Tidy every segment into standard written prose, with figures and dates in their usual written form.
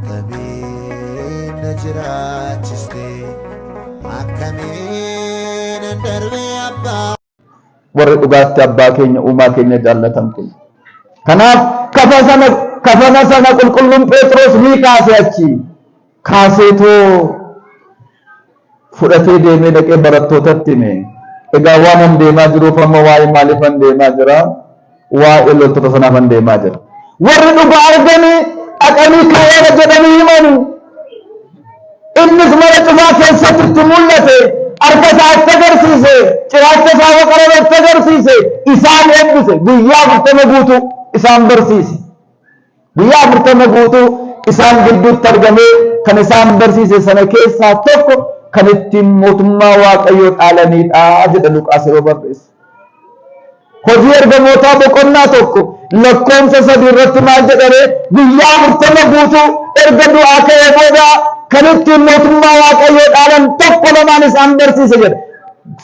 Kamin najiraachiste akkamiin darbee abbaa warri dhugaatti abbaa keenya uumaa keenya jaallatamtu. Kanaaf kafana sana qulqulluun Phexros ni kaase achi kaaseetoo fudhatee deemee dhaqee barattootatti hime. Egaa waan an deemaa jiruuf amma waa'ee maaliif an deemaa jira? Waa'ee loltoota sanaaf an deemaa jira. Warri dhugaa arganii dhaqanii ka'eera jedhanii himanu. Innis mana cufaa keessatti itti mul'ate. Harka isaa itti agarsiise. Ciraacha isaa waqaraba itti agarsiise. Isaan eebbise. Guyyaa 40 guutuu isaan barsiise. Guyyaa 40 guutuu isaan gidduutti argamee kan isaan barsiise sana keessaa tokko kan ittiin mootummaa Waaqayyoo dhaalanidha jedha Luqaas yeroo barreesse. Hojii ergamootaa boqonnaa tokko lakkoofsa 3 irratti maal jedhame guyyaa 40 guutuu erga du'aa ka'ee booda kan ittiin mootummaa Waaqayyoo dhaalan tokko lamaan isaan barsiise jedha.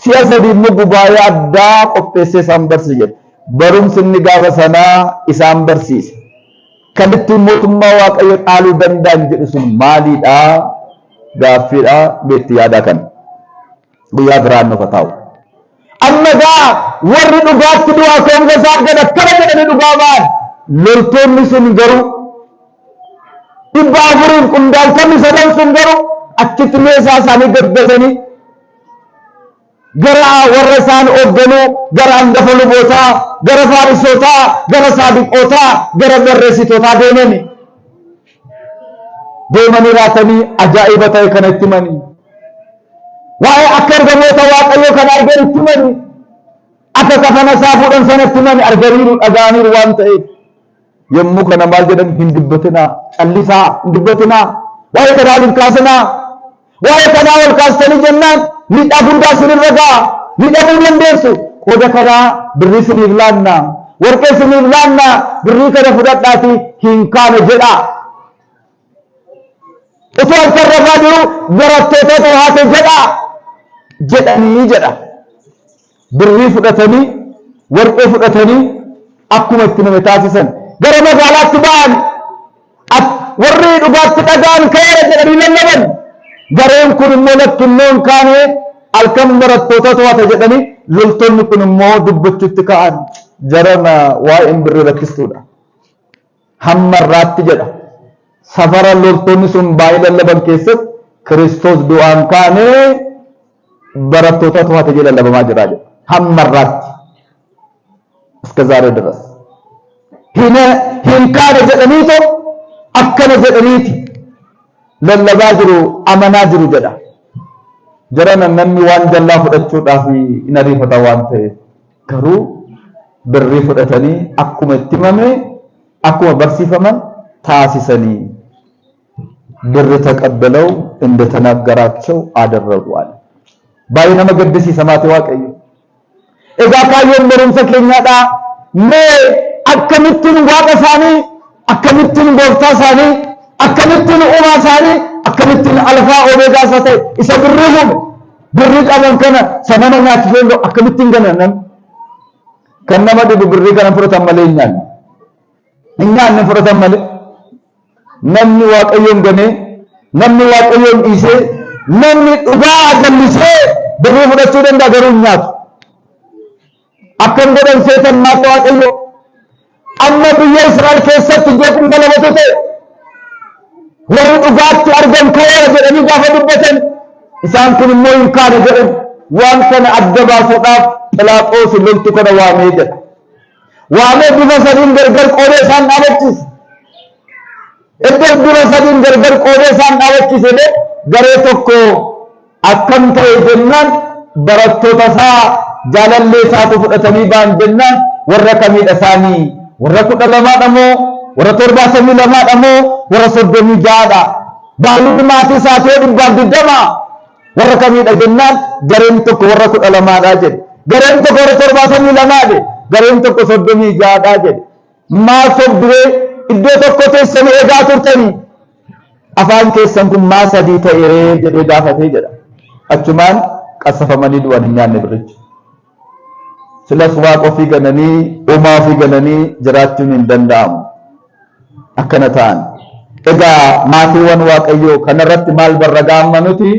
Si'a 3 immoo gubaayee addaa qopheessee isaan barsiise jedha. Barumsi inni gaafa sanaa isaan barsiise. Kan ittiin mootummaa Waaqayyoo dhaaluu danda'an jedhu sun maalidha? Gaaffiidha beetti yaada kan guyyaa biraan nuuf ta'u. Amma gaa warri dhugaatti du'aa ka'umsa isaa gad akkana jedhanii dhugaa ba'an loltoonni sun garuu 400 qondaaltonni 7 sun garuu achitti meeshaa isaanii gaggeessanii gara warra isaan hoogganuu gara hangafa lubootaa gara faarisootaa gara saabiqootaa gara barreessitootaa deemanii raatanii ajaa'iba ta'e kana itti himanii waa'ee akka ergamoota Waaqayyoo kan argan itti himanii akka kafana isaa fuudhan sana itti himanii arganiiru dhaga'aniiru waan ta'eef yommuu kana maal jedhan hin dubbatinaa callisaa hin dubbatinaa waa'ee kanaa hin kaasinaa waa'ee kanaa wal kaastanii jennaan miidhaa guddaa sinirra ga'a miidhamuu dandeessu qooda kanaa birrii siniif laannaa warqee siniif laannaa birrii kana fudhadhaatii hin kaane jedha. Utuu asirraa jiru barattoota haate jedhanii jedha. Birrii fudhatanii warqee fudhatanii akkuma itti nama taasisan gara magaalaatti ba'an warri dhugaatti dhaga'an ka'eera jedhanii lallaban. Gareen kun immoo lakkinnoon kaane halkan barattoota to'ata jedhanii loltoonni kun immoo dubbachuutti ka'an jarana waa'een birrii rakkistuudha. Hamma irraatti jedha. Safara loltoonni sun baay'ee lallaban keessatti Kiristoos du'aan kaanee barattoota to'ate jedha lallabamaa jira jedha. Hamma irraatti iska zaaree diras hin kaane jedhaniito akkana jedhaniiti lallabaa jiru amanaa jiru jedha. Jarana namni waan jallaa fudhachuudhaaf hin ariifata waan ta'eef garuu birrii fudhatanii akkuma itti himame akkuma barsiifaman taasisanii ብር ተቀበለው እንደተናገራቸው አደረጉ አለ። ባይነመ ገድሲ ሰማቴ ዋቀዩ እዛ ካየን በሩምሰ ኬኛዳ ሜ አከምትን ዋቀሳኒ አከምትን ጎፍታሳኒ አከምትን ኡማሳኒ አከምትን አልፋ ኦሜጋ ሰተ ይሰብሩም ብር ቀበን ከነ ሰመነኛ ትፈንዶ አከምትን ገነነም ከነመድ ብር ገነ ፍረተመለኛል እኛ እንፍረተመለ namni Waaqayyoon gane namni Waaqayyoon dhiisee namni dhugaa jallisee birrii fudhachuu danda'a garuu hin nyaatu. Akkam godhan seetan maata Waaqayyoo amma biyya Israa'el keessatti jeequmsa galamatu ta'e warri dhugaatti argan ka'eera jedhanii gaafa dubbatan isaan kun immoo hin kaane jedhan waan kana adda baasuudhaaf Phiilaaxoos loltu kana waamee jedha. Waamee bifa sadiin gargar qoodee isaan dhaabachiise. Iddoo dura sadiin gargar qoodee isaan dhaabachiise garee tokko akkam ta'e jennaan barattoota isaa jaalallee isaatu fudhatanii ba'an jennaan warra kamiidha isaanii warra 12dha moo warra 72dha moo warra 36dha baay'inni maatii isaatee 120 warra kamiidha jennaan gareen tokko warra 12dha jedhe gareen tokko warra 72dha jedhe gareen tokko 36dha jedhe maal sobduree iddoo tokko teessanii eegaa turtanii afaan keessan kun maa sadii ta'ee jedhee gaafatee jedha. Achumaan qassafamanii du'an hin nyaanne birrichi. Silas waaqa ofii gananii uumaa ofii gananii jiraachuun hin danda'amu. Akkana ta'an Egaa maatiiwwan Waaqayyoo kanarratti maal barragaamma nuti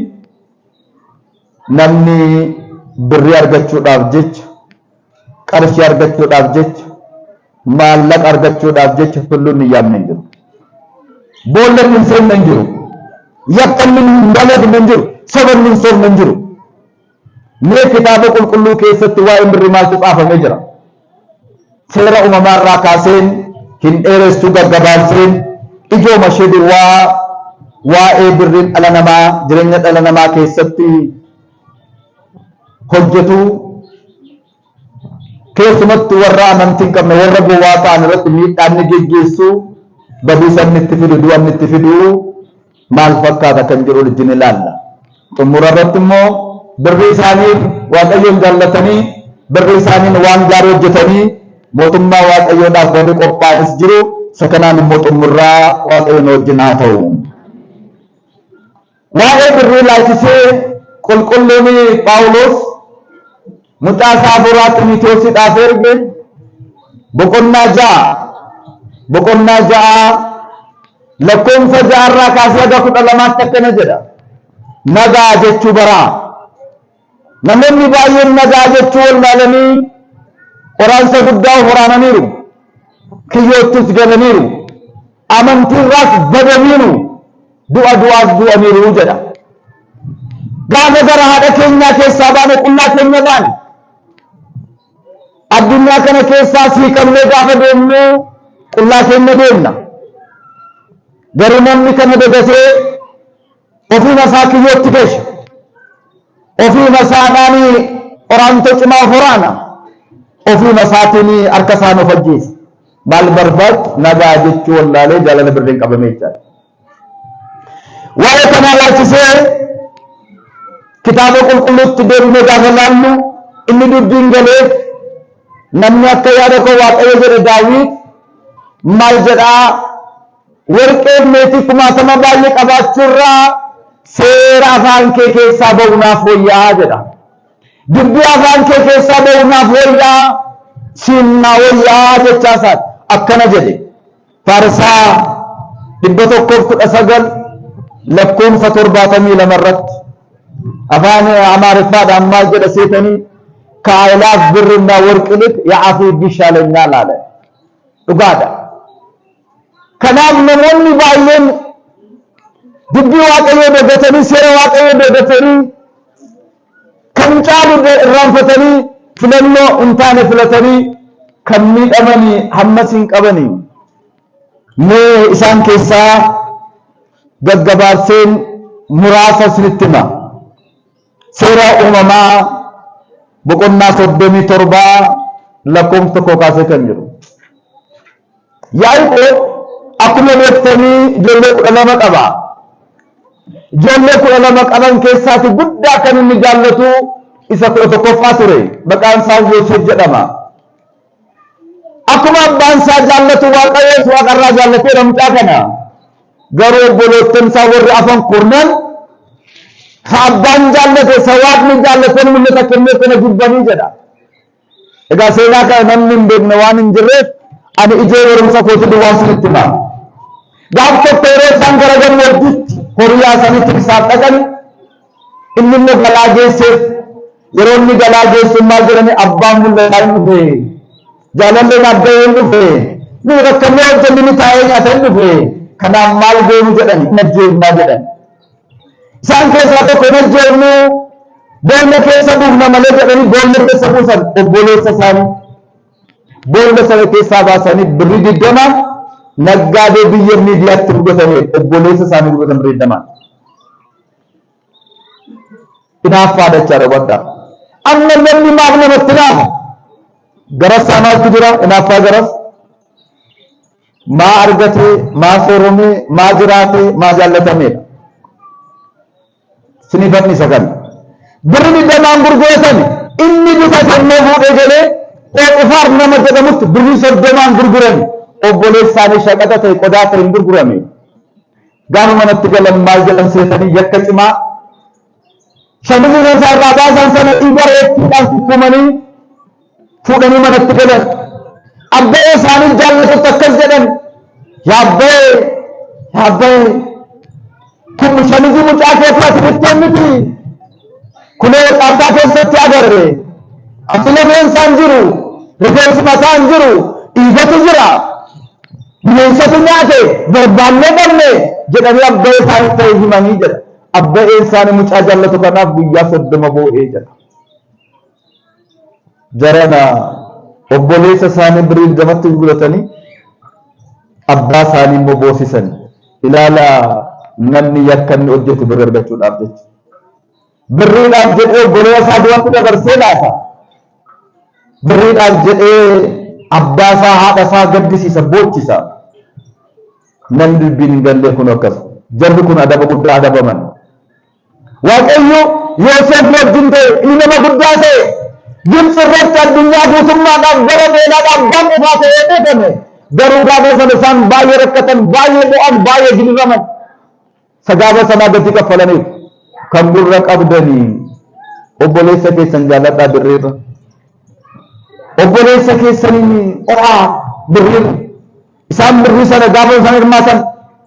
namni birrii argachuudhaaf jecha qarshii argachuudhaaf jecha maallaqa argachuudhaaf jecha tulluun hin yaamne hin jiru. Boolleen hin seenne hin jiru. Yakkanni hin dalagne hin jiru. Sobanni hin soofne hin jiru. Mee kitaaba qulqulluu keessatti waa'ee birrii maaltu caafamee jira? Seera uumamaarraa kaaseen hin dheeressuu gaggabaanseen ijooma ishee dirwaa waa'ee birriin dhala namaa jireenya dhala namaa keessatti hojjetu keessumatti warra amantii hin qabne warra gowwaa ta'an irratti miidhaan ni geggeessu badiisa inni itti fidu du'a inni itti fidu maal fakkaata kan jedhu wajjin ilaalla. Xumura irratti immoo birrii isaaniif Waaqayyoon jaallatanii birrii isaaniin waan gaarii hojjetanii mootummaa Waaqayyoodhaaf warri qophaa'anis jiru. Sakanaan immoo xumurraa Waaqayyoon wajjin haa ta'u. Waa'ee birrii laachisee qulqulluun Phaawulos mucaa isaa afuraa Xiimotewosiidhaaf erge boqonnaa ja'a lakkoofsa ja'arraa kaasee haga 12tti akkana jedha. Nagaa jechuu baraa. Namoonni baay'een nagaa jechuu wallaalanii qoraansa guddaa waraananiiru. Kiyyoottis galaniiru. Amantiirraas badaniiru. Du'aas du'aniiru jedha. Gaafa gara haadha keenyaa keessaa baane qullaa keenya baane. Addunyaa kana keessaa siiqamnee gaafa deemnu qullaa keenya deemna. Garuu namni kana dagatee ofiima isaa kiyyootti geesha. Ofiima isaadhaan qoraansa cimaa waraana. Ofiima isaatiin harka isaan of ajjeesa. Maal barbaadu nagaa jechuu wallaalee jaalala birriin qabamee jira. Waa'ee kanaa laachisee kitaaba qulqulluutti deebinee gaafa laallu inni dubbiin galeef namni akka yaada koo Waaqayyo jedhe Daawit maal jedhaa warqee meetii 1000 baay'ee qabaachuurraa seera afaan kee keessaa ba'u naaf wayyaa jedha. Dubbii afaan kee keessaa ba'u naaf wayyaa siinaa wayyaa jechaasaati. Akkana jedhe Faarsaa 119 lakkoofsa 72 irratti afaan Amaariffaadhaan maal jedha seetanii ከአእላፍ ብርና ወርቅ ይልቅ የአፌ ይሻለኛል አለ። dhugaadha. Kanaaf namoonni baay'een dubbii Waaqayyoo dagatanii seera Waaqayyoo dagatanii kan caalu irraanfatanii filannoo hin taane filatanii kan miidhamanii hammas hin qabanii. Mee isaan keessaa gaggabaarseen muraasa isinitti hima. Seera uumamaa boqonnaa 37 lakkoofsa kaasee kan jiru. Yaa'qoob akkuma beektanii ijoollee 12 qaba. Ijoollee 12 qaban keessaati guddaa kan inni jaallatu isa 11ffaa ture. Maqaan isaa Yoosef jedhama. Akkuma abbaan isaa jaallatu Waaqayyoos Waaqarraa jaallatee namcaa kana. Garuu obboleettiin isaa warri afan kurnan abbaan jaallate isa Waaqni jaallatan mul'ata kennee kana jibbanii jedha. Egaa seenaa kana namni hin beekne waan hin jirreef ani ijoo barumsa kootii duwwaa isinitti hima. Gaaf tokko yeroo isaan gara gammoojjiitti horiyaa sanitti isaan dhaqan inni immoo galaa geesseef yeroo inni galaa geessu maal jedhani abbaan mul'ataa hin dhufe jaalalleen abbaa hin dhufe nuyi rakkannee hojjenni ni taa'ee nyaata hin dhufe kanaaf maal goonu jedhani hin ajjeefnaa jedhan. Isaan keessaa tokko hin ajjeefnu boolla keessa buufna malee jedhanii boolla keessa buusan obboleessa isaanii. Boolla sana keessaa baasanii birrii 20 naggaadee biyya miidiyaatti fudhatanii obboleessa isaanii fudhatan birrii 20. Hinaaffaa dachaa waddaa. Amma namni maaf namatti naafa? Garas saanaatti jira hinaaffaa garas. Maa argatee, maa sooromee, maa jiraatee, maa jaallatameedha. Sinifanni isa kana. Birrii 20 gurguratan inni bifa kennee fuudhee galee Qofaar nama jedhamutti birrii 30 gurguran obboleessa isaanii shaqaxa ta'e qodaa ta'e hin gurgurame. Gaafa manatti galan maal jedhan seetanii yakka cimaa shamizii isaa irraa baasan sana dhiiga reettiidhaan sukkumanii fuudhanii manatti galan. Abbaa isaanii jaallatutti akkas jedhan yaa Abbaye kun shamizi mucaa keessaa sibittee miti. Kunoo dhaabaa keessatti agarre. Asuma beensaan jiru, rifeensi mataan jiru, dhiigatu jira. Bineensatu nyaate barbaannee dhabne jedhanii abbaa isaanii ta'e himanii jedha. Abbaa isaanii mucaa jaallatu kanaaf guyyaa 30 boo'ee jedha. Jarana obboleessa isaanii birrii gamatti godhatanii abbaa isaanii immoo boosisan. Ilaala namni yakka inni hojjetu birrii argachuudhaaf jecha. Birriidhaaf jedhee obboleessa isaa duratti dabarsee laata. Birriidhaaf jedhee abbaa isaa haadha isaa gaddisiisa boochisa. Namni dubbiin hin galle kun akkas. Jarri kun adaba guddaa adabaman. Waaqayyo Yoosef wajjin ta'e inni nama guddaa ta'e Gibxi irratti addunyaa guutummaadhaaf gara beelaadhaaf abbaan qofaa ta'ee beekame. Garuu gaafa sana isaan baay'ee rakkatan, baay'ee bu'an, baay'ee gidiraman. Sagaaba sanaa gadi kaffalaniif kan gurra qabdanii obboleessa keessan jaalladhaa birriirra. Obboleessa keessanii qoraa birriirra. Isaan birrii sana gaafa isaan hirmaatan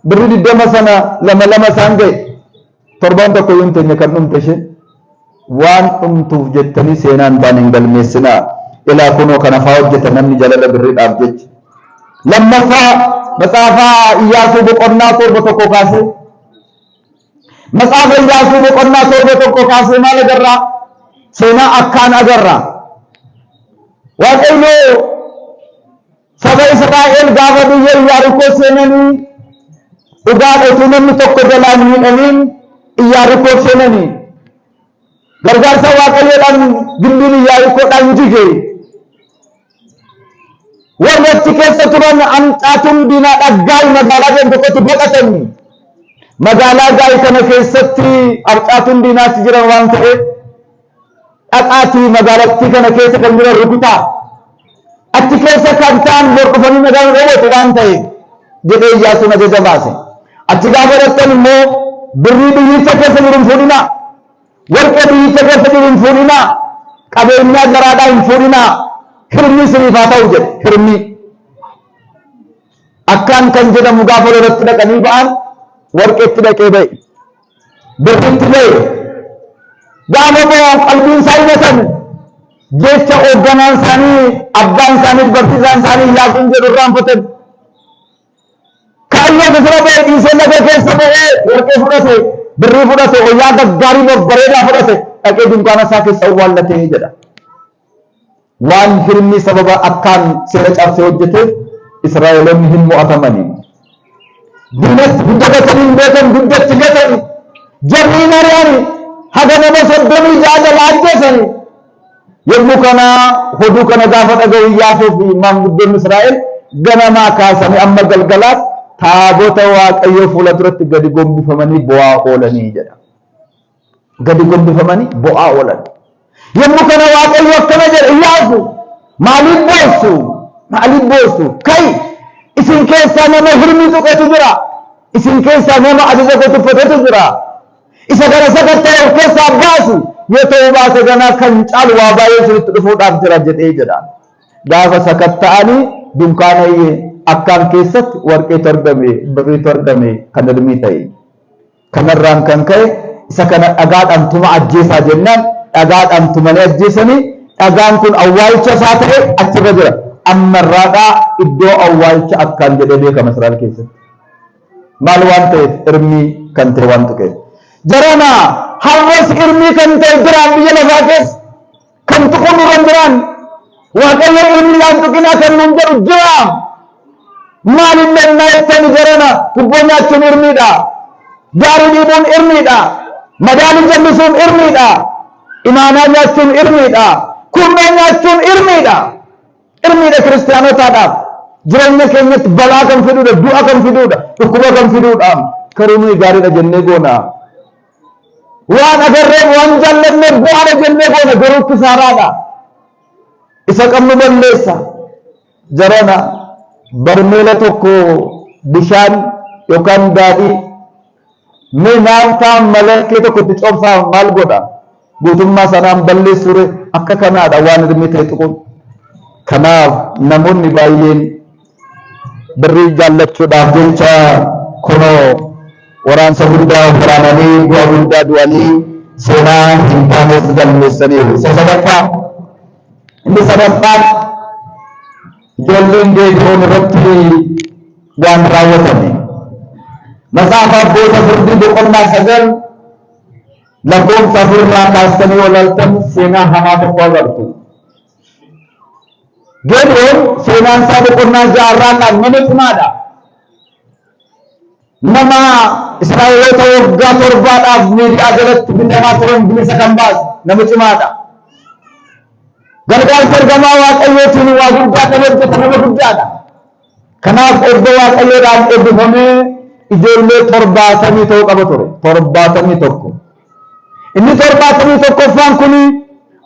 birrii 20 sana lama isaan ga'e. Torban tokko yoo hin teenye kan dhumte ishee waan dhumtuuf jettanii seenaan baan hin galmeessinaa. Ilaa kunoo kana fa'aa hojjeta namni jalala birriidhaaf jecha. Lammaffaa matsaafaa Iyyaasuu boqonnaa 7 kaasee. Matsaafaa Iyyaasuu boqonnaa 7 kaasee maal agarraa? Seenaa akkaan agarraa. Waaqayyo saba Israa'el gaafa biyya Iyaarikoo seenanii dhugaadha namni tokko jalaan miidhamiin Iyaarikoo seenanii gargaarsa Waaqayyoodhaan gimbiin Iyaarikoodhaan jige. Warri achi keessa turan hanqaatuun diinaa dhaggaa'ii magaalaa kan tokkotti baqatanii. Magaalaa gaa'ii kana keessatti hanqaatuun diinaatti jiran waan ta'eef dhaqaatii magaalattii kana keessa kan jiran rukutaa. Achi keessa kan ta'an bordofanii magaalaa dhoowwatu waan ta'eef jedhee Iyyaasuun ajaja baase. Achi gaafa dhattan immoo birrii biyyicha keessa jiru hin fuudhinaa. Warqee biyyicha keessa jiru hin fuudhinaa. Qabeenyaa garaadhaa hin fuudhinaa. Hirmii siniif haa ta'u jedhe hirmii. Akkaan kan jedhamu gaafa lolatti dhaqanii ba'an warqeetti dhaqee ba'e. Birriitti ba'e. Gaafa ba'u qalbiin isaa himatan jecha hoogganaan isaanii abbaan isaanii barsiisaan isaanii Iyyaasuun jedhu irraanfatan. Kaayyoo sira ba'e dhiisee laga keessa ba'ee warqee fudhate birrii fudhate wayyaa gaggaarii babbareedaa fudhate dhaqee dunkaana isaa keessa awwaallatee jedha. Waan hirmii sababa akkaan seera cabsee hojjeteef Israa'eloonni hin mo'atamanii. Diinas guddatanii hin beekan guddatti gatanii jarri mari'anii haga nama 36 jala ajjeesanii. Yommuu kana hoduu kana gaafa dhaga'u Iyyaasuu fi maanguddoonni Israa'el ganamaa kaasanii amma galgalaatti taabota Waaqayyoo fuula duratti gadi gombifamanii bo'aa oolanii jedha. Gadi gombifamanii bo'aa oolan. Yommuu kana Waaqayyo akkana jedha Iyyaasuu maaliif boossu? Maaliif boossu? Kai isin keessaa nama hirmii tuqetu jira. Isin keessaa nama ajaja tuffatetu jira. Isa kana sakatta'e of keessaa baasu yoo ta'uu baate ganaa kan caalu waa baay'ee isinitti dhufuudhaaf jira jedhee jedha. Gaafa sakatta'anii dunkaana akkaan keessatti warqeetu argame, birriitu argame kan hirmii ta'e. Kanarraan kan ka'e isa kana dhagaadhaan tuma ajjeesaa jennaan dhagaadhaan tumanii ajjeesanii dhagaan kun awwaalcha isaa ta'e achirra jira. Ammarraadhaa iddoo awwaalcha akkaan jedhee beekama Israa'el keessatti. Maal waan ta'eef hirmii kan ta'e waan tuqeef. Jarana har'as hirmii kan ta'e biraan biyya lafaa keessa kan tuqu duran biraan Waaqayyo hirmiidhaan tuqinaa kan nuun jedhu jira. Maaliin mannaa jettanii jarana kubboo nyaachuun hirmiidha. Gaarii dhiibuun hirmiidha. Madaalii jallisuun hirmiidha. Imaanaa nyaachuun hirmiidha. Kubboo nyaachuun hirmiidha. Hirmiidha kiristaanotaadhaaf. Jireenya keenyatti balaa kan fiduudha, du'a kan fiduudha, dhukkuba kan fiduudha. Karuu nuyi gaariidha jennee goona. Waan agarree waan jaallanneef bu'aadha jennee goona garuu kisaaraadha. Isa qabnu balleessa. Jarana barmeela tokko bishaan yookaan daadhii mee naaftaan malakkee tokkotti cobsaa maal godha? Guutummaa sanaan balleessure akka kanaadha waan hirmii ta'e tuquun. Kanaaf namoonni baay'een birrii jaallachuudhaaf jecha kuno waraansa guddaa waraananii bu'aa guddaa du'anii seenaa hin taanes galmeessaniiru. Isa sadaffaa inni sadaffaan ijoolleen Geediyoon irratti waan raawwatame Matsaafa Abboota Firdii boqonnaa 9 lakkoofsa 4 irraa kaastanii olaaltan seenaa hamaa tokko agartu. Geediyoon seenaan isaa boqonnaa 6 irraa nama cimaadha. Nama Israa'eloota waggaa 7dhaaf miidhaa jalatti bitamaa turan bilisa kan baasu nama cimaadha. Gargaarsa ergamaa Waaqayyootiin waa guddaa kan hojjetu nama guddaadha. Kanaaf erga Waaqayyoodhaan eebbifamee ijoollee 70 ta'uu qaba ture. 71. Inni 71ffaan kun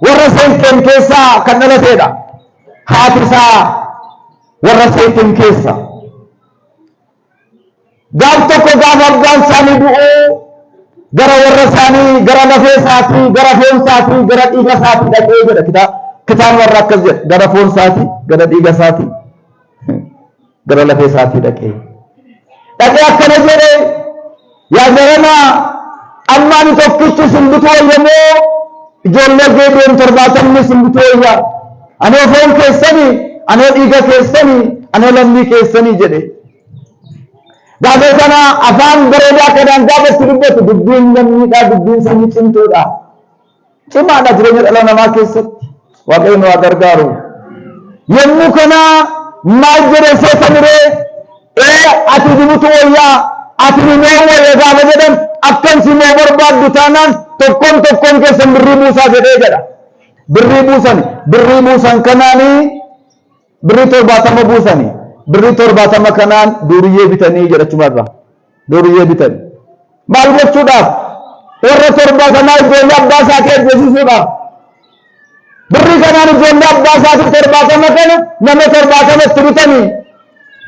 warra Seekem keessaa kan dhalateedha. Haati isaa warra Seekem keessa. Gaaf tokko gaafa abbaan isaanii du'uu gara warra isaanii gara lafee isaatii gara foon isaatii gara dhiiga isaatii dhaqee jedha kitaabni warra akkas jedha gara foon isaatii gara dhiiga isaatii gara lafee isaatii dhaqee akkana jedhe yaa jarana ammaan tokkichi simbitu wayyamoo ijoollee Geediyoon 70 simbitu wayya anoo foon keessanii anoo dhiiga keessanii anoo lammii keessanii jedhe. Gaafa sana afaan bareedaa kanaan gaafa itti dubbatu dubbiin namniidha dubbiin sanyii cimtuudha. Cimaadha jireenya dhala namaa keessatti Waaqayyo nu gargaaru. Yommuu kana maal jedhe seetaniree ati dibutu wayyaa ati nimee wayya gaafa jedhan akkan simee barbaaddu taanaan tokkoon keessan birrii buusaa jedhee jedha. Birrii buusan kanaanii birrii 70 buusanii. Birrii 70 kanaan duriyyee bitanii jedhachumarra duriyyee bitanii maal gochuudhaaf warra 70 ijoollee abbaa isaatii ajjeesisuudhaaf birrii kanaan ijoollee abbaa isaatii 70 kana nama 70 itti bitanii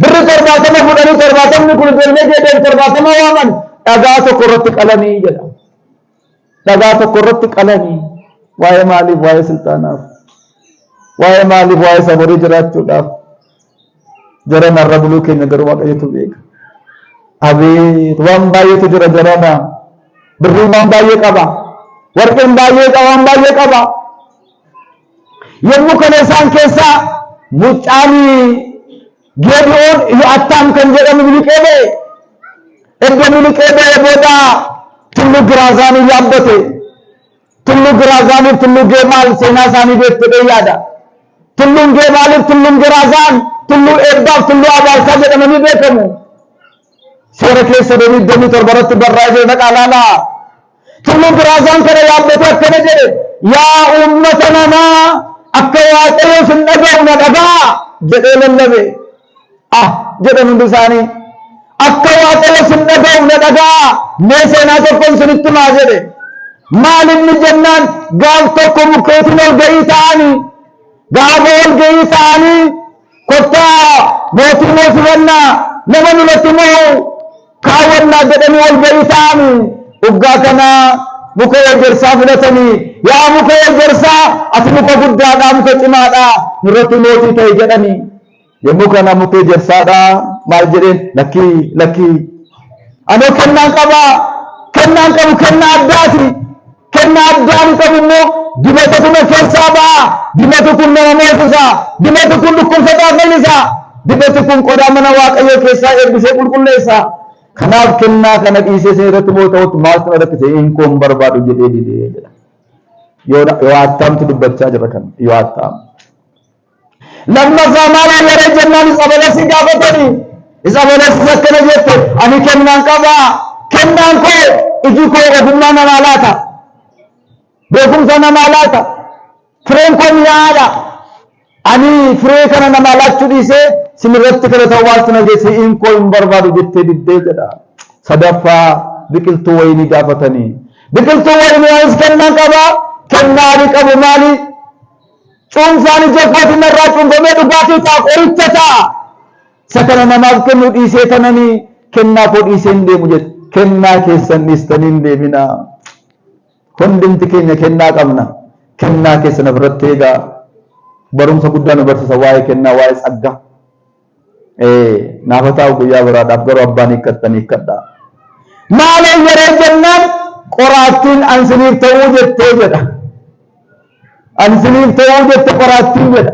birrii 70 fudhanii 70 kun ijoollee Geediyoon 70 waaman dhagaa tokko irratti qalanii jedha. Dhagaa tokko irratti qalanii waa'ee maaliif waa'ee silxaanaaf waa'ee maaliif waa'ee safarii jiraachuudhaaf. Jarana irra buluu keenya garuu Waaqayyotu beeka. Abeet waan baay'eetu jira jarana. Birriin waan baay'ee qaba. Warqeen baay'ee qaba waan baay'ee qaba. Yommuu kana isaan keessaa mucaan Geediyoon Yo'attaam kan jedhamu miliqee ba'e. Erga miliqee ba'e booda Tulluu Giraazaanii yaabbate. Tulluu Giraazaaniif Tulluu Geemaal seenaa isaanii beektee yaada. Tulluun Geemaaliif Tulluun Giraazaan Tulluu Eebbaaf Tulluu Abaarsaa jedhamanii beekamu. Seera keessa 27 irratti barraa'ee jira dhaqaalaalaa. Tulluu Giraazaan kana yaabbatee akkana jedhe yaa uummata namaa akka Waaqayyo sin dhaga'u na dhagaa jedhee lallabe. Jedhan hundi isaanii akka Waaqayyo sin dhaga'u na dhagaa mee seenaa tokkoon sinitti maa jedhe. Maal inni jennaan gaaf tokko mukeetiin ol ga'ii ta'anii gaafa ol ga'ii ta'anii kottaa mootii moosifannaa nama nulatti moo kaawwannaa jedhanii ol ga'ii ta'anii uggaa kana muka ejersaa filatanii yaa muka ejersaa ati muka guddaadhaa muka cimaadhaa nurratti mootii ta'e jedhanii yommuu kana muka ejersaadhaa maal jedheen lakkii anoo kennaan qabu kennaa addaati kennaa addaan qabu immoo dibata kun keessaa ba'a dibata kun nama moosisa dibata kun dhukkubsataa fayyisa dibata kun qodaa mana Waaqayyoo keessaa eebbisee qulqulleessa. Kanaaf kennaa kana dhiisee isin irratti moo'atu maaltu irratti ta'in koon barbaadu jedhee didee jedha. Yo'attaamtu dubbachaa jira kan Yo'attaam. Lammaffaa maal yeroo jennaan isa balasi gaafatanii isa balasi akkana jette ani kennaan qabaa kennaan koo iji koo ogummaa namaa laata beekumsa namaa laata fireen koo mi'aadha ani firee kana namaa laachuu dhiisee sinirratti kana ta'uu waan sana geesse in koo hin barbaadu jettee diddee jedha. Sadaffaa biqiltuu wayinii gaafatanii biqiltuu wayinii anis kennaan qabaa kennaa ani qabu maali cuunfaan ija kootiin irraa cuunfamee dhugaatii ta'a qoricha ta'a isa kana namaaf kennuu dhiisee tananii kennaa koo dhiisee hin deemu jedhe. Kennaa keessan dhiistanii hin deeminaa. Hundumti keenya kennaa qabna. Kennaa keessan irratti eegaa barumsa guddaa nu barsiisa waa'ee kennaa waa'ee tsaggaa. naafataa guyyaa biraadhaaf garuu abbaan hiikkatanii hiikkadhaa. Maaliin yeroo jennaan qoraattiin ansiniif ta'uu jettee jedha. Ansiniif ta'uu jette qoraattiin jedha.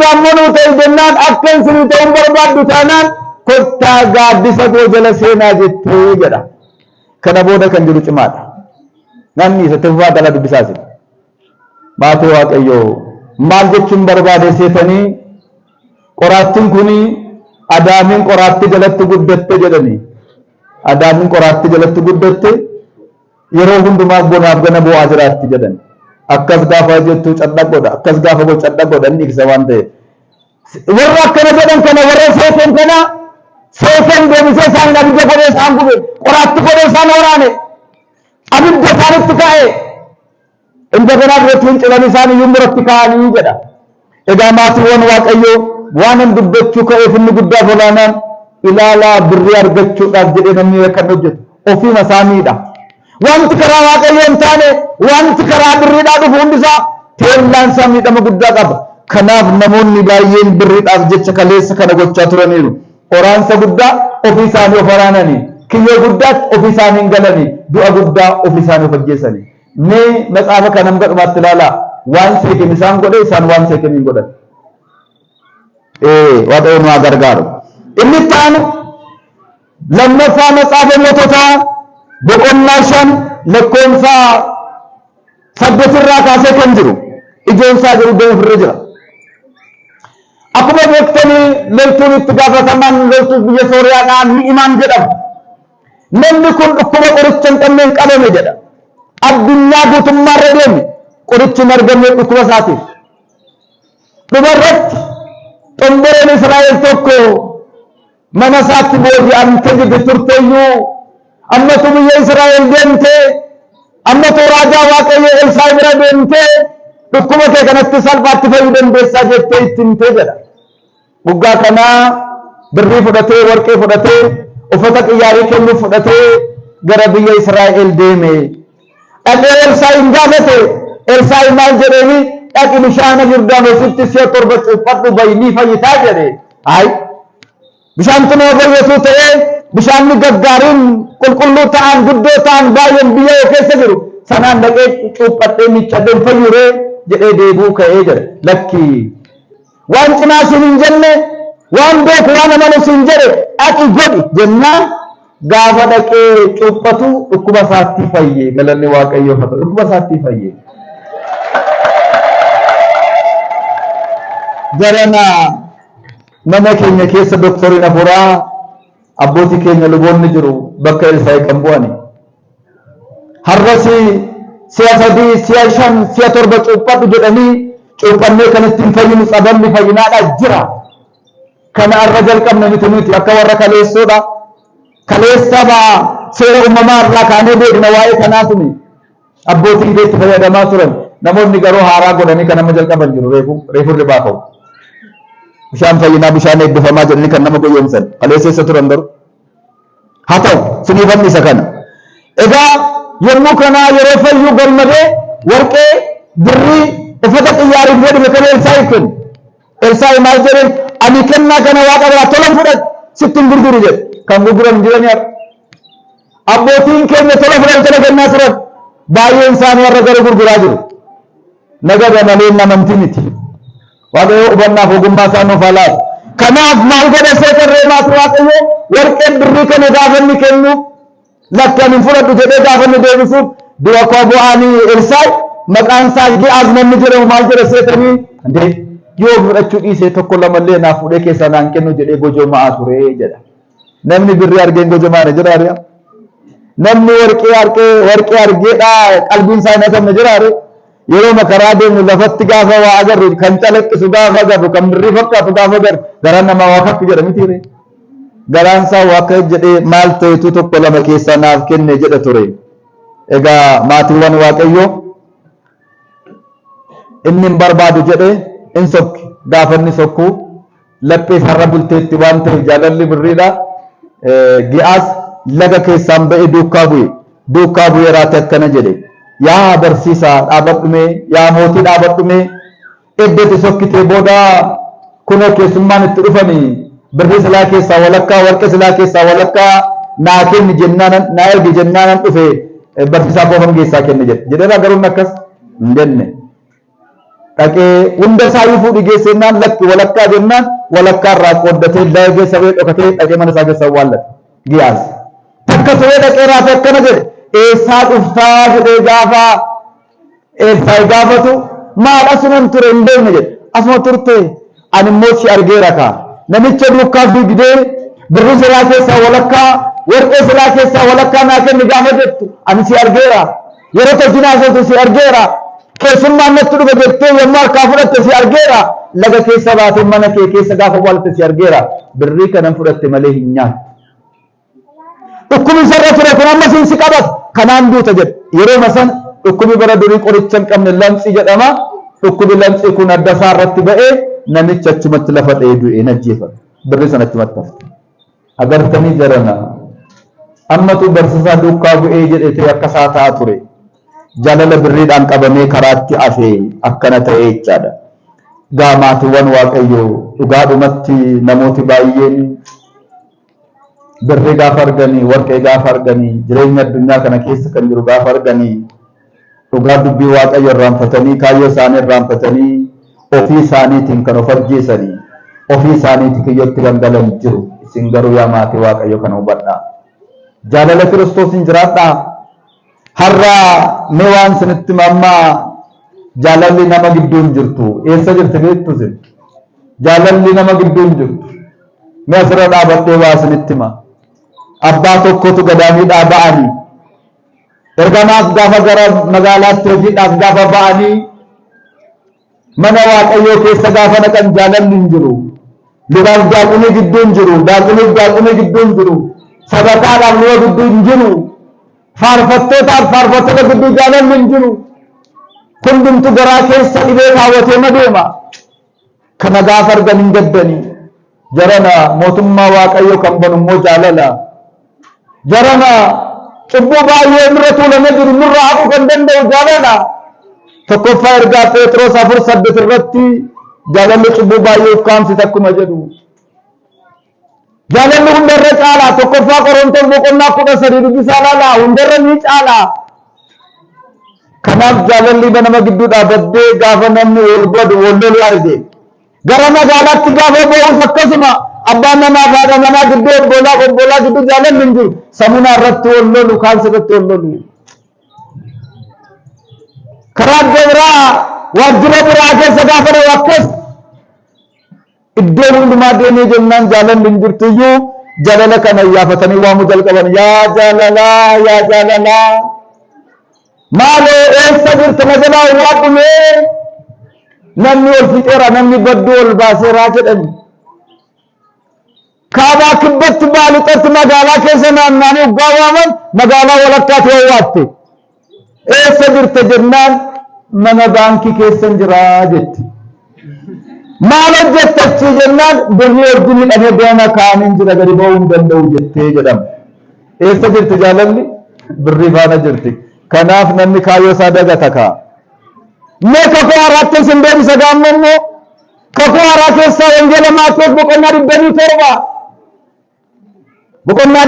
Gaammonuu ta'e jennaan akka ansinii ta'uun barbaaddu taanaan kottaa gaaddisa koo jala seenaa jettee jedha. Kana booda kan jiru cimaadha. Namni isatti fufaa dhala dubbisaasi. Maatii Waaqayyoo maal jechuun barbaade seetanii qoraattiin kuni Adaamiin qoraattii jalatti guddatte jedhanii. Adaamiin qoraattii jalatti guddatte yeroo hundumaa bonaaf gana bu'aa jiraatti jedhan. Akkas gaafa jettu cadhaqoodha. Akkas gaafa go cadhaqoodha inni ibsa waan ta'eef. Warra akkana jedhan kana warra seetan kana seetan deebisee isaan abidda godhee isaan gube qoraattii godhee isaan waraane abidda isaanitti ka'e እንደገና ብረቱን ጭለን isaan iyyuu biratti ka'anii jedha. Egaa maatiiwwan Waaqayyoo waan hin dubbachuu ka'eef inni guddaa olaanaan ilaalaa birrii argachuudhaaf jedhee namni kan hojjetu ofiima isaaniidha. Wanti karaa Waaqayyoo hin taane wanti karaa birriidhaa dhufu hundisaa teellaan isaa miidhama guddaa qaba. Kanaaf namoonni baay'een birriidhaaf jecha kaleessa kana gochaa turaniiru. Oraansa guddaa ofii isaanii of waraananii, kiyyoo guddaatti ofii isaanii hin galanii, du'a guddaa ofii isaanii of ajjeesanii. Mee maxaafa kana hanga dhumaatti ilaalaa waan seekin isaan godhe isaan waan seekin hin godhan. Waaqayyo nu haa gargaaru. Inni itti aanu lammaffaa maxaafa moototaa boqonnaa 5 lakkoofsa 8 irraa kaasee kan jiru ijoon isaa jiru iddoo ofirra jira. Akkuma beektanii loltuun itti gaafataman loltuu biyya Sooriyaadhaa Ni'imaan jedhama. Namni kun dhukkuba qoricha hin qabneen qabame jedha. Addunyaa guutummaarra deeme qorichi hin argamne dhukkuba isaatiif. Dhumarratti xomboreen Israa'el tokko mana isaatti booji'amtee jirti turteeyyuu ammatu biyya Israa'el deemtee ammatu raajaa Waaqayyoo Elsaa'i bira deemtee dhukkuba kee kanatti salphaatti fayyuu dandeessaa jettee itti himtee jedha. Waggaa kanaa birrii fudhatee warqee fudhatee uffata xiyyaarii kennuuf fudhatee gara biyya Israa'el deeme. Dhaqee Elsaa'iin gaafate Elsaa'i maal jedheeni dhaqi bishaan Yordaanositti si'a 7 cuuphadhu baynii fayyitaa jedhe. Ay bishaan kun fayyatu ta'ee bishaanni gaggaariin qulqulluu ta'an guddoo ta'an baay'een biyya keessa jiru sanaan dhaqee cuuphadhee miiccadheen fayyuree jedhee deebuu ka'ee jedhe. Lakki waan cinaa siin hin jenne waan beeku waan amanu siin jedhe dhaqi godhi jennaan gaafa dhaqee cuuphatu dhukkuba isaatti fayye. Galanni Waaqayyoof haa ta'u. Dhukkuba isaatti fayye. Garana mana keenya keessa doktoriin afuuraa abbootii keenya luboonni jiru bakka Elsaa'i kan bu'ani. Har'asi si'a 3 si'a 5 si'a 7 cuuphadhu jedhanii cuuphannee kan ittiin fayyinu sababni fayyinaadha jira. Kana arra jalqabne miti nuti akka warra kaleessoodha. Kaleessaba seera uumamaa irraa kaanee beekna waa'ee kanaatumi abbootiin keetti fayyadamaa turan. Namoonni garuu haaraa godhanii kan nama jalqaban jiru reefu ribaa ka'u. Bishaan fayyinaa bishaan eebbifamaa jedhanii kan nama goyyomsan kaleessa turan garuu. Haa ta'u siniifanni isa kana. Egaa yommuu kana yeroo fayyuu gammadee warqee birrii uffata xiyyaariif godhame kan Elsaa'i kennu. Elsaa'i maal jedheen ani kennaa kana waaqa biraa tolan fudhadhu sittin gurguru jedhe. Kan gurguran jiranii har'a. Abbootiin keenya tola fudhatanii kennaa turan baay'een isaanii har'a gara gurguraa jiru. Nagada malee namantii miti. Waaqayyoo hubannaaf ogummaa isaa nuuf haa laatu. Kanaaf maal godhe seetarree maatii Waaqayyoo warqeen birrii kana gaafa inni kennu lakkaan hin fudhadhu jedhee gaafa inni deebisuuf dura koo bu'aanii Elsaa'i maqaan isaa Gi'aaz namni jedhamu maal jedhe seetanii yoo fudhachuu dhiisee tokko lamallee naaf fuudhee keessaa naan kennu jedhee gojoomaa ture jedha. Namni birrii argeen gojomaane jiraare. Namni warqee argeedha qalbiin isaa hin hatamne jiraare. Yeroo makaraa deemnu lafatti gaafa waa agarru kan calaqqisu gaafa agarru kan birrii fakkaatu gaafa agarru garaan namaa waa kakku jedha miti ree. Garaan isaa waa akka jedhee maal ta'etu tokko lama keessaa naaf kenne jedha ture. Egaa maatiiwwan Waaqayyoo inni hin barbaadu jedhee in sokki gaafa inni sokku laphee sarara bulteetti waan ta'eef jaalalli birriidha. Gi'aaz laga keessaan ba'ee duukaa bu'ee raate akkana jedhe. Yaa barsiisaa dhaabadhume yaa mootii dhaabadhume eddeti sokkitee booda kunoo keessummaan itti dhufanii birrii silaa keessaa walakkaa warqee silaa keessaa walakkaa naa kenni jennaan naa ergi jennaan dhufe barsiisaa boofan geessaa kenne jedheera garuu akkas hin jenne dhaqee hunda isaa fuudhi geessennaan lakki walakkaa jennaan walakkaa irraa qooddatee daagee sabee dhokatee dhaqee mana isaa keessaa waallate giyaas takka sabee dhaqee raafee akkana jedhe eessaa dhuftaa jedhee gaafa eessaa gaafatu maal asuman ture hin deemne jedhe asuma turte ani immoo si argeera kaa namicha duukaa fiigdee birrii silaa keessaa walakkaa warqee silaa keessaa walakkaa naa kenni gaafa jettu ani si argeera yeroo tajjinaa isaatu si argeera keessummaan natti dhufe jettee yommuu harkaa fudhatte si argeera laga keessa baatee mana kee keessa gaafa walte si argeera birrii kanan fudhatte malee hin nyaattu dhukkubni sarara ture kun amma siin si qabatu kanaan duuta jedhe yeroo masan dhukkubi bara durii qoricha hin qabne lamxii jedhama dhukkubi lamxii kun adda isaa irratti ba'ee namicha achumatti lafa dha'ee du'ee najjeefame birrii sanatti maxxanfate agartanii jarana ammatu barsiisaa duukaa bu'ee jedhee akka isaa ta'a ture jaalala birriidhaan qabamee karaatti afee akkana ta'ee jechaadha gaamaatiiwwan waaqayyoo dhugaadhumatti namooti baay'een birrii gaafa arganii warqee gaafa arganii jireenya addunyaa kana keessa kan jiru gaafa arganii dhugaa dubbii waaqayyo irraanfatanii kaayyoo isaanii irraanfatanii ofii isaaniitiin kan of ajjeesanii ofii isaaniitiin kiyyootti gangalan jiru isin garuu yaa maatii waaqayyo kana hubadhaa jaalala kiristoosiin jiraadhaa har'a mee waan isinitti mammaa jaalalli nama gidduun jirtu eessa jirti beektu isin jaalalli nama gidduun jirtu mee asirra dhaabadhee waa isinitti hima abbaa tokkotu gadaamiidhaa ba'anii ergamaas gaafa gara magaalaatti hojiidhaaf gaafa ba'anii mana waaqayyoo keessa gaafa naqan jaalalli hin jiru lubaaf daaqumee gidduun jiru daaqumeef daaqumee gidduun jiru sabataadhaaf nama gidduu hin jiru faarfattootaaf faarfattoota gidduu jaalalli hin jiru hundumtu garaa keessa dhibee kaawwatee madeema kana gaafa argan hin gaddanii jarana mootummaa waaqayyoo kan banu immoo jaalala jarana cubbuu baay'ee irra tuulamee jiru nurraa hafuu kan danda'u jaalala tokkoffaa ergaa Phexros 4:8 irratti jaalalli cubbuu baay'ee of kaamsite akkuma jedhu jaalalli hundarra caalaa tokkoffaa Qorontos 13 dubbisaa laalaa hundarra ni caalaa kanaaf jaalalli nama gidduu dhaabaddee gaafa namni wal godhu wal lolu arge gara magaalaatti gaafa ba'uus akkasuma abbaan namaa fi haadha manaa gidduu obbolaa gidduu jaalalli hin jiru samunaa irratti wal lolu kaan sirratti wal lolu karaa biraa waajjira biraa keessa gaafa dhawu akkas iddoo hundumaa deemee jennaan jaalalli hin jirtu iyyuu jaalala kana iyyafatanii waamuu jalqaban yaa jaalalaa maaloo eessa jirta na jalaa waadhumee namni ol fixeera namni badduu ol baaseeraa jedhani kaabaa kibbatti baalixatti magaalaa keessa naanna'anii uggaa waaman magaalaa walakkaatti wawwaatte eessa jirta jennaan mana baankii keessa jiraa jetti maal hojjettachi jennaan birrii wajjin hidhamee deema kaaniin jira gadi ba'uu hin danda'u jettee jedhama eessa jirti jaalalli birrii faana jirti kanaaf namni kaayyoo isaa dagata kaa mee kakuu haaraatti isin deebisa gaamma immoo kakuu haaraa keessaa wangeela Maatewos boqonnaa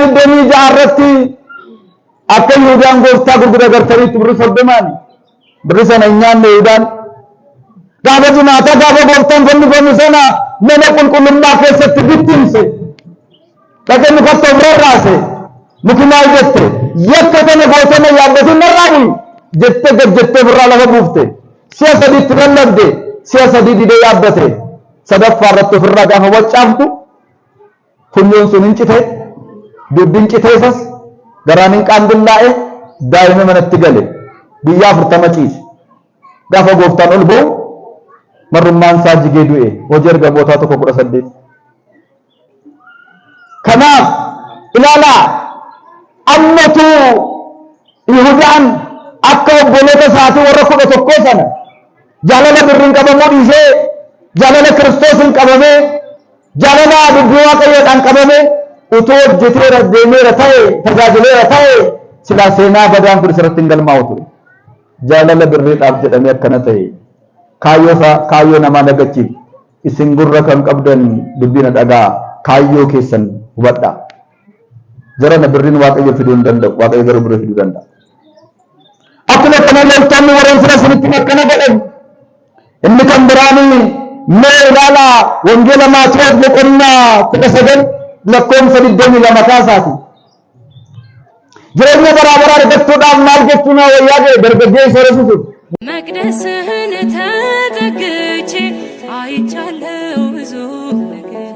27 irratti akka Yihuudaan gooftaa gurgura gartaniitti birrii 30 birrii sana hin nyaanne Yihuudaan gaafa jimaata gaafa gooftaan fannifamu sana mana qulqullummaa keessatti bittimse dhaqee mukatti of rarraase muki maal jette yakka kana gootana yaaddatin narraa'i jette gad jettee birraa lafa buufte si'a sadiitti lallabde si'a sadii didee yaabbate sadaffaa irratti ofirraa gaafa waccaaftu funyoon sun hin cite dubbiin citeessas garaan hin qaandillaa'e daa'ima manatti gale guyyaa 40 ciise gaafa gooftaan ol ba'u marrummaan isaa jigee du'e hojii ergamootaa 18 kanaaf ilaalaa ammatu Yihudaan akka obboloota isaatii warra 11 sana jaalala birriin qabamuu dhiisee jaalala Kiristoosiin qabamee jaalala dubbii waaqayyoodhaan qabamee utoo hojjeteera deemeera ta'e tajaajileera ta'e silaa seenaa badaan kun isirratti hin galmaa'u ture jaalala birriidhaaf jedhamee akkana ta'e kaayyoo namaa dagachiif isin gurra kan qabdan dubbina dhagaa kaayyoo keessan hubadha. Jarana birriin waaqayyo fiduu hin danda'u, waaqayyo garuu birrii fiduu danda'a. Akkuma kana loltoonni warreen fira sinitti akkana godhan. Inni kan biraanii mee ilaalaa wangeela Maatiyyoos boqonnaa 19 lakkoofsa 22 kaasaati. Jireenya barabaraa argachuudhaaf maal jechuun wayyaa ta'e dargaggeessa reesisuuf. መቅደስህን ተጠግቼ አይቻለው ብዙ ነገር